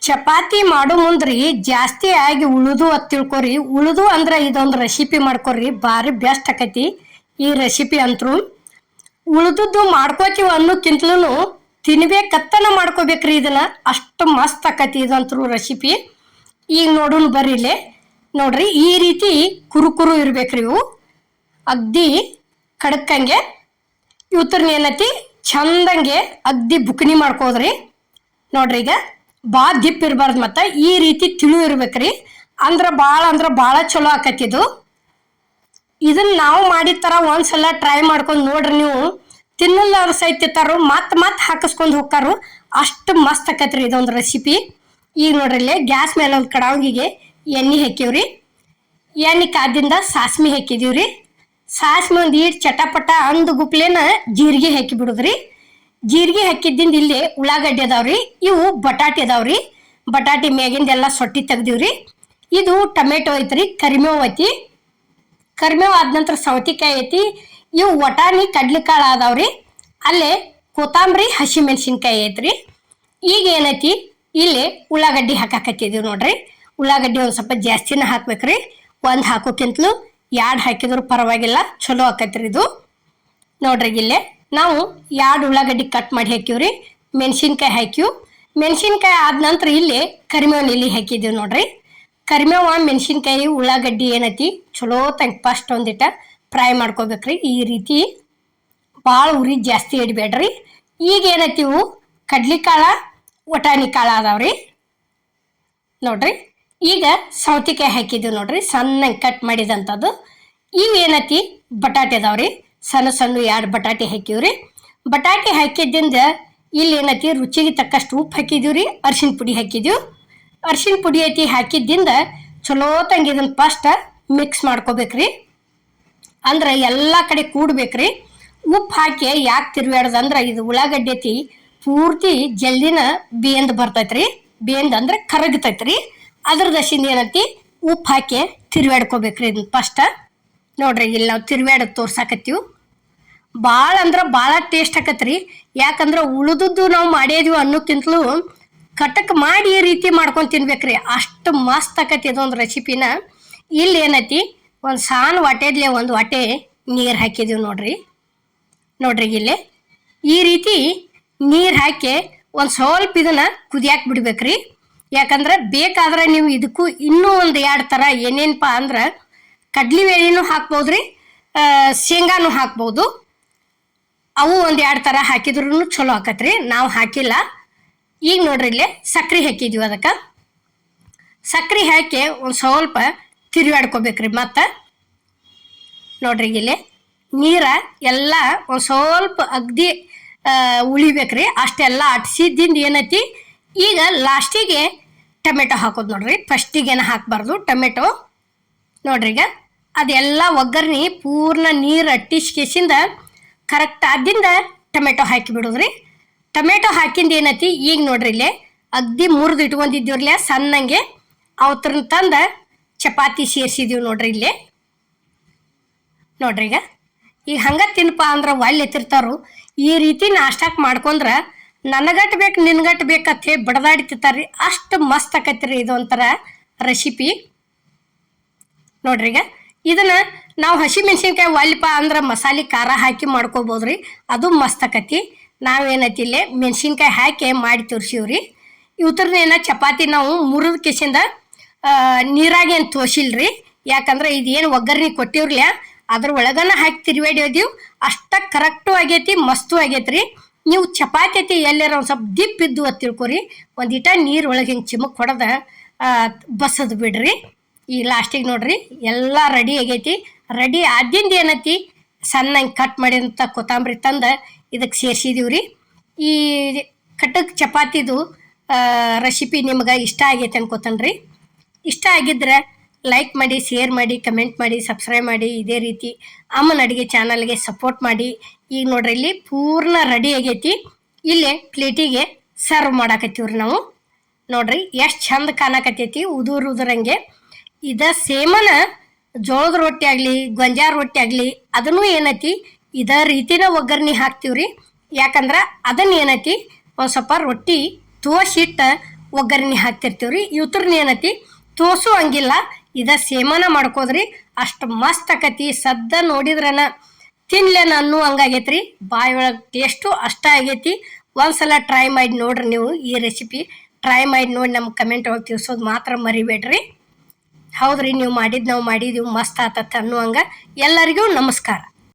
ಚಪಾತಿ ಮಾಡೋ ಮುಂದ್ರಿ ಜಾಸ್ತಿ ಆಗಿ ಉಳುದು ಅಂತ ತಿಳ್ಕೊರಿ. ಉಳುದು ಅಂದ್ರ ಇದೊಂದು ರೆಸಿಪಿ ಮಾಡ್ಕೊರಿ, ಭಾರಿ ಬೆಸ್ಟ್ ಆಕತಿ ಈ ರೆಸಿಪಿ ಅಂತೂ. ಉಳ್ದದ್ದು ಮಾಡ್ಕೋತೀವಿ ಅನ್ನೋಕ್ಕಿಂತಲೂ ತಿನ್ಬೇಕತ್ತನ ಮಾಡ್ಕೋಬೇಕ್ರಿ ಇದನ್ನ, ಅಷ್ಟು ಮಸ್ತ್ ಆಕತಿ ಇದಂತೂ ರೆಸಿಪಿ. ಈಗ ನೋಡೋಣ ಬರ್ರಿ ಇಲ್ಲೇ ನೋಡ್ರಿ, ಈ ರೀತಿ ಕುರು ಇರ್ಬೇಕ್ರಿ ಇವು, ಅಗ್ದಿ ಕಡಕ್ಕಂಗೆ. ಇವತ್ತರ್ನ ಏನತಿ ಚಂದಂಗೆ ಅಗ್ದಿ ಬುಕ್ನಿ ಮಾಡ್ಕೋದ್ರಿ. ನೋಡ್ರಿ ಈಗ ಭಾಳ ದಿಪ್ ಇರಬಾರ್ದು, ಮತ್ತು ಈ ರೀತಿ ತಿಳು ಇರ್ಬೇಕ್ರಿ, ಅಂದ್ರೆ ಭಾಳ ಚಲೋ ಆಕತಿದು. ಇದನ್ನ ನಾವು ಮಾಡಿದ ಥರ ಒಂದ್ಸಲ ಟ್ರೈ ಮಾಡ್ಕೊಂಡು ನೋಡ್ರಿ ನೀವು, ತಿನ್ನಲ್ಲ ಸಹಿತಾರು ಮತ್ತೆ ಹಾಕಿಸ್ಕೊಂಡು ಹೋಗ್ತಾರು, ಅಷ್ಟು ಮಸ್ತ್ ಆಕತ್ರಿ ಇದೊಂದು ರೆಸಿಪಿ. ಈಗ ನೋಡ್ರಿ ಇಲ್ಲೇ ಗ್ಯಾಸ್ ಮೇಲೆ ಒಂದು ಕಡಾವಿಗೆ ಎಣ್ಣೆ ಹಾಕಿವ್ರಿ. ಎಣ್ಣೆ ಕಾದಿಂದ ಸಾಸ್ಮಿ ಹಾಕಿದೀವ್ರಿ. ಸಾಸ್ಮಿ ಒಂದು ಈಟ್ ಚಟಪಟ ಅಂದು ಗುಪ್ಲೇನ ಜೀರಿಗೆ ಹಾಕಿ ಬಿಡುದ್ರಿ. ಜೀರಿಗೆ ಹಾಕಿದ್ದಿಂದ ಇಲ್ಲಿ ಉಳ್ಳಾಗಡ್ಡಿ ಅದಾವ್ರಿ, ಇವು ಬಟಾಟೆ ಅದಾವ್ರಿ. ಬಟಾಟೆ ಮ್ಯಾಗಿಂದೆಲ್ಲ ಸೊಟ್ಟಿ ತೆಗ್ದಿವ್ರಿ. ಇದು ಟೊಮೆಟೊ ಐತ್ರಿ, ಕರಿಮೇವು ಐತಿ. ಕರಿಮೇವು ಆದ ನಂತರ ಸೌತಿಕಾಯಿ ಐತಿ. ಇವು ವಟಾಣಿ ಕಡ್ಲಿಕಾಳು ಅದಾವ್ರಿ. ಅಲ್ಲೇ ಕೊತ್ತಂಬರಿ ಹಸಿಮೆಣಸಿನ್ಕಾಯಿ ಐತ್ರಿ. ಈಗ ಏನೈತಿ ಇಲ್ಲಿ ಉಳ್ಳಾಗಡ್ಡಿ ಹಾಕಾಕತ್ತಿದೀವಿ ನೋಡ್ರಿ. ಉಳ್ಳಾಗಡ್ಡಿ ಒಂದು ಸ್ವಲ್ಪ ಜಾಸ್ತಿನ ಹಾಕ್ಬೇಕ್ರಿ, ಒಂದು ಹಾಕೋಕ್ಕಿಂತಲೂ ಎರಡು ಹಾಕಿದ್ರು ಪರವಾಗಿಲ್ಲ, ಚಲೋ ಆಕತ್ರಿ ಇದು. ನೋಡ್ರಿ ಇಲ್ಲೇ ನಾವು 2 ಉಳ್ಳಾಗಡ್ಡಿ ಕಟ್ ಮಾಡಿ ಹಾಕಿವ್ರಿ. ಮೆಣಸಿನ್ಕಾಯಿ ಹಾಕಿವ್. ಮೆಣಸಿನ್ಕಾಯಿ ಆದ ನಂತರ ಇಲ್ಲಿ ಕರಿಮೇವಿನ ಎಲೆ ಹಾಕಿದ್ದೀವಿ ನೋಡ್ರಿ. ಕರಿಮೇವ ಮೆಣಸಿನ್ಕಾಯಿ ಉಳ್ಳಾಗಡ್ಡಿ ಏನೈತಿ ಚಲೋ ತಂಗ ಫಸ್ಟ್ ಒಂದಿಟ ಫ್ರೈ ಮಾಡ್ಕೋಬೇಕ್ರಿ. ಈ ರೀತಿ ಭಾಳ ಉರಿ ಜಾಸ್ತಿ ಇಡಬೇಡ್ರಿ. ಈಗ ಏನೈತಿ ಇವು ಕಡ್ಲಿಕಾಳ ವಟಾಣಿ ಕಾಳು ಅದಾವ್ರಿ ನೋಡ್ರಿ. ಈಗ ಸೌತಿಕಾಯಿ ಹಾಕಿದ್ದೀವಿ ನೋಡ್ರಿ, ಸಣ್ಣಗೆ ಕಟ್ ಮಾಡಿದಂಥದ್ದು. ಇವೇನೈತಿ ಬಟಾಟೆ ಅದಾವ್ರಿ, ಸಣ್ಣ 2 ಬಟಾಟೆ ಹಾಕಿವ್ರಿ. ಬಟಾಟೆ ಹಾಕಿದ್ದಿಂದ ಇಲ್ಲಿ ಏನೈತಿ ರುಚಿಗೆ ತಕ್ಕಷ್ಟು ಉಪ್ಪು ಹಾಕಿದೀವ್ರಿ, ಅರಿಶಿನ ಪುಡಿ ಹಾಕಿದೀವಿ. ಅರಿಶಿನ ಪುಡಿ ಐತಿ ಹಾಕಿದ್ದಿಂದ ಚಲೋ ತಂಗ ಇದನ್ನ ಫಸ್ಟ್ ಮಿಕ್ಸ್ ಮಾಡ್ಕೋಬೇಕ್ರಿ, ಅಂದ್ರೆ ಎಲ್ಲ ಕಡೆ ಕೂಡ್ಬೇಕ್ರಿ. ಉಪ್ಪು ಹಾಕಿ ಯಾಕೆ ತಿರ್ವ್ಯಾಡ್ದಂದ್ರೆ ಇದು ಉಳ್ಳಾಗಡ್ಡಿ ಐತಿ ಪೂರ್ತಿ ಜಲ್ದಿನ ಬೇಂದ್ ಬರ್ತೈತ್ರಿ. ಬೇಂದ್ ಅಂದ್ರೆ ಕರಗತೈತ್ರಿ. ಅದ್ರ ದಶಿಂದ ಏನೈತಿ ಉಪ್ಪು ಹಾಕಿ ತಿರ್ವ್ಯಾಡ್ಕೋಬೇಕ್ರಿ ಇದನ್ನ ಫಸ್ಟ್. ನೋಡ್ರಿ ಇಲ್ಲಿ ನಾವು ತಿರ್ವ್ಯಾಡ ತೋರ್ಸಾಕತ್ತೀವಿ. ಭಾಳ ಅಂದ್ರೆ ಭಾಳ ಟೇಸ್ಟ್ ಆಕತ್ರಿ. ಯಾಕಂದ್ರೆ ಉಳಿದದ್ದು ನಾವು ಮಾಡಿದ್ವಿ ಅನ್ನೋಕ್ಕಿಂತಲೂ ಕಟಕ್ ಮಾಡಿ ಈ ರೀತಿ ಮಾಡ್ಕೊಂಡು ತಿನ್ಬೇಕ್ರಿ, ಅಷ್ಟು ಮಸ್ತ್ ಆಕತಿ ಇದೊಂದು ರೆಸಿಪಿನ. ಇಲ್ಲಿ ಏನೈತಿ ಒಂದು ಸಣ್ಣ ವಾಟೆದ್ಲೆ ಒಂದು ವಾಟೆ ನೀರು ಹಾಕಿದೀವಿ ನೋಡ್ರಿ. ನೋಡ್ರಿ ಇಲ್ಲಿ ಈ ರೀತಿ ನೀರು ಹಾಕಿ ಒಂದು ಸ್ವಲ್ಪ ಇದನ್ನ ಕುದಿಯಾಕ ಬಿಡ್ಬೇಕ್ರಿ. ಯಾಕಂದ್ರೆ ಬೇಕಾದ್ರೆ ನೀವು ಇದಕ್ಕೂ ಇನ್ನೂ ಒಂದು 2 ಥರ ಏನೇನಪ್ಪ ಅಂದ್ರೆ ಕಡ್ಲಿಬೇಳೆನೂ ಹಾಕ್ಬೋದ್ರಿ, ಶೇಂಗಾನು ಹಾಕ್ಬೋದು. ಅವು ಒಂದು 2 ಥರ ಹಾಕಿದ್ರೂ ಚಲೋ ಆಕತ್ರಿ. ನಾವು ಹಾಕಿಲ್ಲ. ಈಗ ನೋಡ್ರಿ ಇಲ್ಲೇ ಸಕ್ರೆ ಹಾಕಿದ್ವಿ. ಅದಕ್ಕೆ ಸಕ್ರೆ ಹಾಕಿ ಒಂದು ಸ್ವಲ್ಪ ತಿರುವಾಡ್ಕೋಬೇಕ್ರಿ. ಮತ್ತು ನೋಡ್ರಿ ಇಲ್ಲಿ ನೀರ ಎಲ್ಲ ಒಂದು ಸ್ವಲ್ಪ ಅಗ್ದಿ ಉಳಿಬೇಕ್ರಿ, ಅಷ್ಟೆಲ್ಲ ಅಟ್ಸಿದ್ದಿಂದ ಏನೈತಿ ಈಗ ಲಾಸ್ಟಿಗೆ ಟೊಮೆಟೊ ಹಾಕೋದು ನೋಡ್ರಿ. ಫಸ್ಟಿಗೇನ ಹಾಕಬಾರ್ದು ಟೊಮೆಟೊ. ನೋಡ್ರಿ ಈಗ ಅದೆಲ್ಲ ಒಗ್ಗರ್ನಿ ಪೂರ್ಣ ನೀರು ಅಟ್ಟಿಸ್ಕೇಸಿಂದ ಕರೆಕ್ಟ್ ಆದಿಂದ ಟೊಮೆಟೊ ಹಾಕಿ ಬಿಡೋದ್ರಿ. ಟೊಮೆಟೊ ಹಾಕಿಂದ ಏನೈತಿ ಈಗ ನೋಡ್ರಿ ಇಲ್ಲೇ ಅಗ್ದಿ ಮುರಿದು ಇಟ್ಕೊಂಡಿದ್ದೀವ್ರಲ್ಲ ಸಣ್ಣಂಗೆ, ಅವತ್ರನ್ನ ತಂದು ಚಪಾತಿ ಸೇರಿಸಿದೀವಿ ನೋಡ್ರಿ ಇಲ್ಲೇ. ನೋಡ್ರಿ ಈಗ ಹಂಗೆ ತಿನ್ನಪ್ಪ ಅಂದ್ರೆ ಒಳ್ಳೆ ಎತ್ತಿರ್ತಾರು. ಈ ರೀತಿ ನಾಷ್ಟಾಕ್ ಮಾಡ್ಕೊಂಡ್ರೆ ನನಗಟ್ಟು ಬೇಕು ನಿನ್ಗಟ್ಟು ಬೇಕತ್ತೆ ಬಡದಾಡಿ ತಿಂತಾರ್ರಿ, ಅಷ್ಟು ಮಸ್ತ್ ಆಕೈತ್ರಿ ಇದೊಂಥರ ರೆಸಿಪಿ. ನೋಡ್ರಿ ಈಗ ಇದನ್ನ ನಾವು ಹಸಿ ಮೆಣಸಿನ್ಕಾಯಿ ಒಲ್ಲಿಪ ಅಂದ್ರೆ ಮಸಾಲೆ ಖಾರ ಹಾಕಿ ಮಾಡ್ಕೋಬೋದ್ರಿ, ಅದು ಮಸ್ತ್ ಆಕತಿ. ನಾವೇನೈತಿ ಇಲ್ಲೇ ಮೆಣಸಿನ್ಕಾಯಿ ಹಾಕಿ ಮಾಡಿ ತೋರಿಸಿವ್ರಿ. ಇವತ್ತರನೇನ ಚಪಾತಿ ನಾವು ಮುರಿದ ಕಿಸಿಂದ ನೀರಾಗೇನು ತೋಸಿಲ್ರಿ. ಯಾಕಂದ್ರೆ ಇದೇನು ಒಗ್ಗರ್ನಿ ಕೊಟ್ಟಿವ್ರಲ್ಲ ಅದ್ರ ಒಳಗನ ಹಾಕಿ ತಿರುವಾಡಿದೀವಿ, ಅಷ್ಟ ಕರೆಕ್ಟು ಆಗೈತಿ, ಮಸ್ತು ಆಗೈತ್ರಿ. ನೀವು ಚಪಾತಿ ಐತಿ ಎಲ್ಲಾರ ಒಂದು ಸ್ವಲ್ಪ ದಿಪ್ ಇದ್ದು ಅಂತ ತಿಳ್ಕೊರಿ, ಒಂದಿಟ ನೀರು ಒಳಗೆ ಹಿಂಗೆ ಚಿಮಕ್ ಹೊಡೆದ ಬಸದ್ ಬಿಡ್ರಿ. ಈ ಲಾಸ್ಟಿಗೆ ನೋಡ್ರಿ ಎಲ್ಲ ರೆಡಿ ಆಗೈತಿ. ರೆಡಿ ಆದಿಂದ ಏನೈತಿ ಸಣ್ಣಂಗೆ ಕಟ್ ಮಾಡಿದಂಥ ಕೊತ್ತಂಬರಿ ತಂದು ಇದಕ್ಕೆ ಸೇರಿಸಿದೀವ್ರಿ. ಈ ಕಟಕ್ ಚಪಾತಿದು ರೆಸಿಪಿ ನಿಮ್ಗೆ ಇಷ್ಟ ಆಗೈತೆ ಅನ್ಕೋತನ್ರಿ. ಇಷ್ಟ ಆಗಿದ್ರೆ ಲೈಕ್ ಮಾಡಿ, ಶೇರ್ ಮಾಡಿ, ಕಮೆಂಟ್ ಮಾಡಿ, ಸಬ್ಸ್ಕ್ರೈಬ್ ಮಾಡಿ. ಇದೇ ರೀತಿ ಅಮ್ಮನ ಅಡುಗೆ ಚಾನಲ್ಗೆ ಸಪೋರ್ಟ್ ಮಾಡಿ. ಈಗ ನೋಡ್ರಿ ಇಲ್ಲಿ ಪೂರ್ಣ ರೆಡಿ ಆಗೈತಿ. ಇಲ್ಲೇ ಪ್ಲೇಟಿಗೆ ಸರ್ವ್ ಮಾಡಾಕತ್ತೀವ್ರಿ ನಾವು. ನೋಡ್ರಿ ಎಷ್ಟು ಚಂದ ಕಾಣಕತ್ತೈತಿ ಉದುರಂಗೆ. ಇದ ಸೇಮನ ಜೋಳದ ರೊಟ್ಟಿ ಆಗಲಿ ಗೊಂಜಾಳ ರೊಟ್ಟಿ ಆಗಲಿ ಅದನ್ನು ಏನೈತಿ ಇದೇ ರೀತಿನ ಒಗ್ಗರ್ನಿ ಹಾಕ್ತೀವ್ರಿ. ಯಾಕಂದ್ರೆ ಅದನ್ನ ಏನೈತಿ ಒಂದು ಸ್ವಲ್ಪ ರೊಟ್ಟಿ ತೋಸಿಟ್ಟು ಒಗ್ಗರಣೆ ಹಾಕ್ತಿರ್ತೀವ್ರಿ. ಇವತ್ರನ್ನ ಏನೈತಿ ತೋಸು ಹಂಗಿಲ್ಲ, ಇದ ಸೇಮನ ಮಾಡ್ಕೋದ್ರಿ. ಅಷ್ಟು ಮಸ್ತ್ ಆಕತಿ. ಸದ್ದ ನೋಡಿದ್ರನ ತಿನ್ಲೇನ ಅನ್ನೋ ಹಂಗಾಗೈತ್ರಿ. ಬಾಯಿ ಒಳಗೆ ಟೇಸ್ಟು ಅಷ್ಟ ಆಗೈತಿ. ಒಂದ್ಸಲ ಟ್ರೈ ಮಾಡಿ ನೋಡ್ರಿ. ನೀವು ಈ ರೆಸಿಪಿ ಟ್ರೈ ಮಾಡಿ ನೋಡಿ ನಮ್ಗೆ ಕಮೆಂಟ್ ಒಳಗೆ ತಿಳಿಸೋದು ಮಾತ್ರ ಮರಿಬೇಡ್ರಿ. ಹೌದ್ರಿ, ನೀವು ಮಾಡಿದ್ದು ನಾವು ಮಾಡಿದೀವಿ ಮಸ್ತ್ ಆತತ್ತ ಅನ್ನೋ ಹಂಗ. ಎಲ್ಲರಿಗೂ ನಮಸ್ಕಾರ.